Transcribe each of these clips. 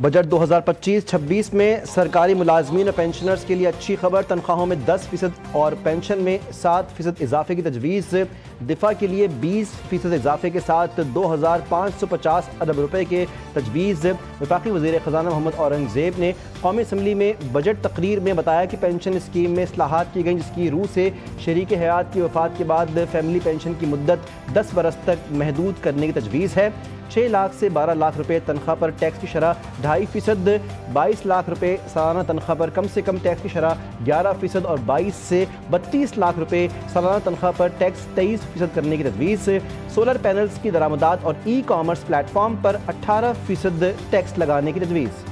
Budget 2025-26 میں سرکاری ملازمین اور پینشنرز کے لیے اچھی خبر، تنخواہوں میں 10% اور پینشن میں 7% اضافے کی تجویز، دفاع کے لیے 20% اضافے کے ساتھ 2550 ارب روپے کے تجویز۔ وفاقی وزیر خزانہ محمد اورنگ زیب نے قومی اسمبلی میں بجٹ تقریر میں بتایا کہ پینشن اسکیم میں اصلاحات کی گئیں، جس کی روح سے شریک حیات کی وفات کے بعد فیملی پینشن کی مدت 10 برس تک محدود کرنے کی تجویز ہے۔ 6 لاکھ سے 12 لاکھ روپے تنخواہ پر ٹیکس کی شرح 2.5%، 22 لاکھ روپے سالانہ تنخواہ پر کم سے کم ٹیکس کی شرح 11% اور 22 سے 32 لاکھ روپے سالانہ تنخواہ پر ٹیکس 23% کرنے کی تجویز۔ سولر پینلز کی درآمدات اور ای کامرس پلیٹ فارم پر 18% ٹیکس لگانے کی تجویز۔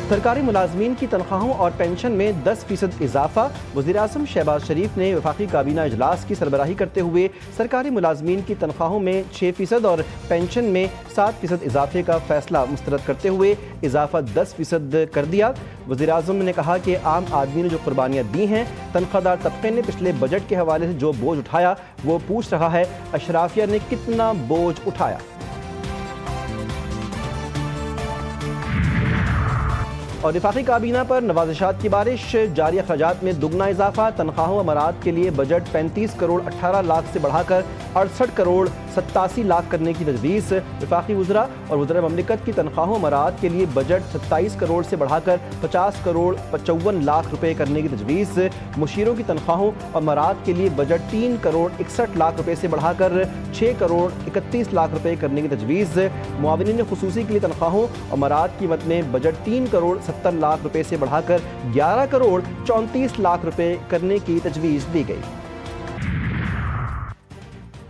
سرکاری ملازمین کی تنخواہوں اور پینشن میں 10% اضافہ۔ وزیراعظم شہباز شریف نے وفاقی کابینہ اجلاس کی سربراہی کرتے ہوئے سرکاری ملازمین کی تنخواہوں میں 6% اور پینشن میں 7% اضافے کا فیصلہ مسترد کرتے ہوئے اضافہ 10% کر دیا۔ وزیراعظم نے کہا کہ عام آدمی نے جو قربانیاں دی ہیں، تنخواہ دار طبقے نے پچھلے بجٹ کے حوالے سے جو بوجھ اٹھایا وہ پوچھ رہا ہے اشرافیہ نے کتنا بوجھ اٹھایا۔ اور وفاقی کابینہ پر نوازشات کی بارش، جاری اخراجات میں دگنا اضافہ، تنخواہوں و امارات کے لیے بجٹ 35 کروڑ 18 لاکھ سے بڑھا کر 68 کروڑ 87 لاکھ کرنے کی تجویز۔ وفاقی وزراء اور وزراء مملکت کی تنخواہوں و امارات کے لیے بجٹ 27 کروڑ سے بڑھا کر 50 کروڑ 55 لاکھ روپے کرنے کی تجویز۔ مشیروں کی تنخواہوں و امارات کے لیے بجٹ 3 کروڑ 61 لاکھ روپے سے بڑھا کر 6 کروڑ 31 لاکھ روپے کرنے کی تجویز۔ معاونین خصوصی کے لیے تنخواہوں و امارات کی مد میں بجٹ 3 کروڑ 70 لاکھ روپے سے بڑھا کر 11 کروڑ 34 لاکھ روپے کرنے کی تجویز دی گئی۔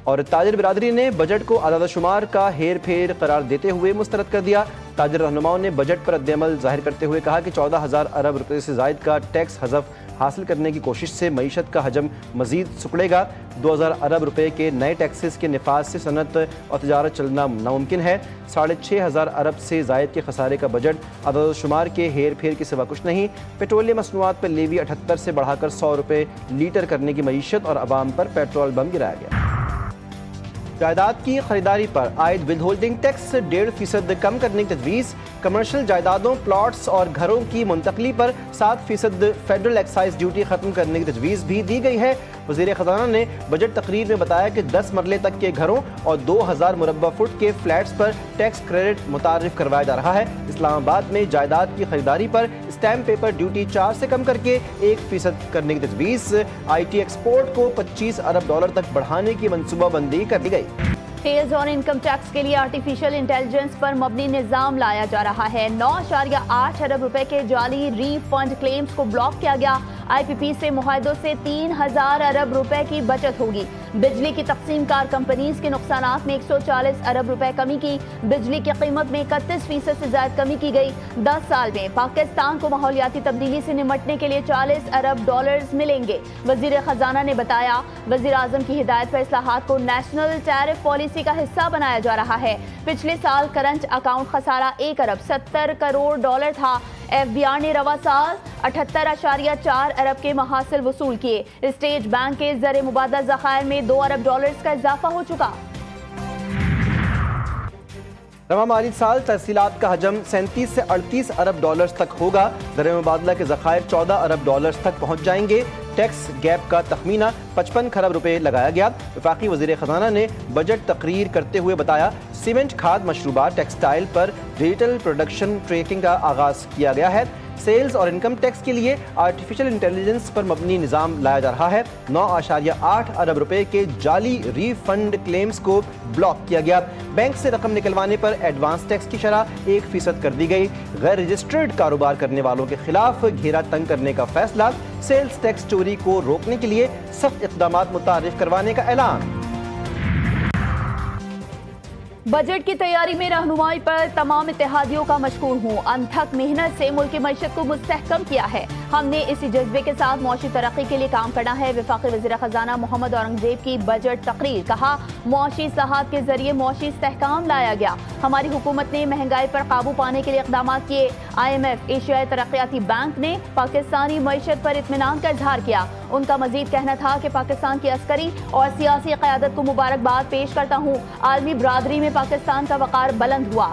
اور تاجر برادری نے بجٹ کو اعداد و شمار کا ہیر پھیر قرار دیتے ہوئے مسترد کر دیا۔ تاجر رہنماؤں نے بجٹ پر رد عمل ظاہر کرتے ہوئے کہا کہ 14,000 ارب روپے سے زائد کا ٹیکس حذف حاصل کرنے کی کوشش سے معیشت کا حجم مزید سکڑے گا۔ 2,000 ارب روپے کے نئے ٹیکسز کے نفاذ سے صنعت اور تجارت چلنا ناممکن ہے۔ 6,500 ارب سے زائد کے خسارے کا بجٹ اعداد و شمار کے ہیر پھیر کے سوا کچھ نہیں۔ پیٹرولیم مصنوعات پر لیوی 78 سے بڑھا کر 100 روپے لیٹر کرنے کی معیشت اور عوام پر پیٹرول بم گرایا گیا۔ جائیداد کی خریداری پر عائد ود ہولڈنگ ٹیکس 1.5% کم کرنے کی تجویز۔ کمرشل جائیدادوں، پلاٹس اور گھروں کی منتقلی پر 7% فیڈرل ایکسائز ڈیوٹی ختم کرنے کی تجویز بھی دی گئی ہے۔ وزیر خزانہ نے بجٹ تقریر میں بتایا کہ 10 مرلے تک کے گھروں اور 2,000 مربع فٹ کے فلیٹس پر ٹیکس کریڈٹ متعارف کروایا جا رہا ہے۔ اسلام آباد میں جائیداد کی خریداری پر اسٹیمپ پیپر ڈیوٹی 4 سے کم کر کے 1% کرنے کی تجویز۔ آئی ٹی ایکسپورٹ کو 25 ارب ڈالر تک بڑھانے کی منصوبہ بندی کر دی گئی۔ سیلز اور انکم ٹیکس کے لیے آرٹیفیشل انٹیلیجنس پر مبنی نظام لایا جا رہا ہے۔ 9.8 ارب روپے کے جعلی ری فنڈ کلیمز کو بلاک کیا گیا۔ آئی پی پی سے معاہدوں سے 3,000 ارب روپے کی بچت ہوگی۔ بجلی کی تقسیم کار کمپنیز کے نقصانات میں 140 ارب روپے کمی کی۔ بجلی کی قیمت میں 31% سے زائد کمی کی گئی۔ 10 سال میں پاکستان کو ماحولیاتی تبدیلی سے نمٹنے کے لیے 40 ارب ڈالرز ملیں گے۔ وزیر خزانہ نے بتایا وزیر اعظم کی ہدایت پر اصلاحات کو نیشنل ٹیرف پالیسی کا حصہ بنایا جا رہا ہے۔ پچھلے سال کرنٹ اکاؤنٹ خسارہ 1 ارب 70 کروڑ ڈالر تھا۔ ایف بی آر نے رواں سال 78.4 ارب کے محاصل وصول کیے۔ اسٹیٹ بینک کے زر مبادلہ ذخائر میں 2 ارب ڈالرز کا اضافہ ہو چکا۔ رواں مالی سال تحصیلات کا حجم 37 سے 38 ارب ڈالرز تک ہوگا۔ زر مبادلہ کے ذخائر 14 ارب ڈالرز تک پہنچ جائیں گے۔ ٹیکس گیپ کا تخمینہ 55 کھرب روپے لگایا گیا۔ وفاقی وزیر خزانہ نے بجٹ تقریر کرتے ہوئے بتایا سیمنٹ، کھاد، مشروبات، ٹیکسٹائل پر ڈیجیٹل پروڈکشن ٹریکنگ کا آغاز کیا گیا ہے۔ سیلز اور انکم ٹیکس کے لیے آرٹیفیشل انٹیلیجنس پر مبنی نظام لایا جا رہا ہے۔ 9.8 ارب روپے کے جعلی ری فنڈ کلیمز کو بلاک کیا گیا۔ بینک سے رقم نکلوانے پر ایڈوانس ٹیکس کی شرح 1% کر دی گئی۔ غیر رجسٹرڈ کاروبار کرنے والوں کے خلاف گھیرا تنگ کرنے کا فیصلہ۔ سیلز ٹیکس چوری کو روکنے کے لیے سخت اقدامات متعارف کروانے کا اعلان۔ بجٹ کی تیاری میں رہنمائی پر تمام اتحادیوں کا مشکور ہوں۔ انتھک محنت سے ملک کی معیشت کو مستحکم کیا ہے۔ ہم نے اسی جذبے کے ساتھ معاشی ترقی کے لیے کام کرنا ہے۔ وفاقی وزیر خزانہ محمد اورنگ زیب کی بجٹ تقریر، کہا معاشی اصلاحات کے ذریعے معاشی استحکام لایا گیا۔ ہماری حکومت نے مہنگائی پر قابو پانے کے لیے اقدامات کیے۔ آئی ایم ایف، ایشیائی ترقیاتی بینک نے پاکستانی معیشت پر اطمینان کا اظہار کیا۔ ان کا مزید کہنا تھا کہ پاکستان کی عسکری اور سیاسی قیادت کو مبارکباد پیش کرتا ہوں۔ عالمی برادری میں پاکستان کا وقار بلند ہوا۔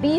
B-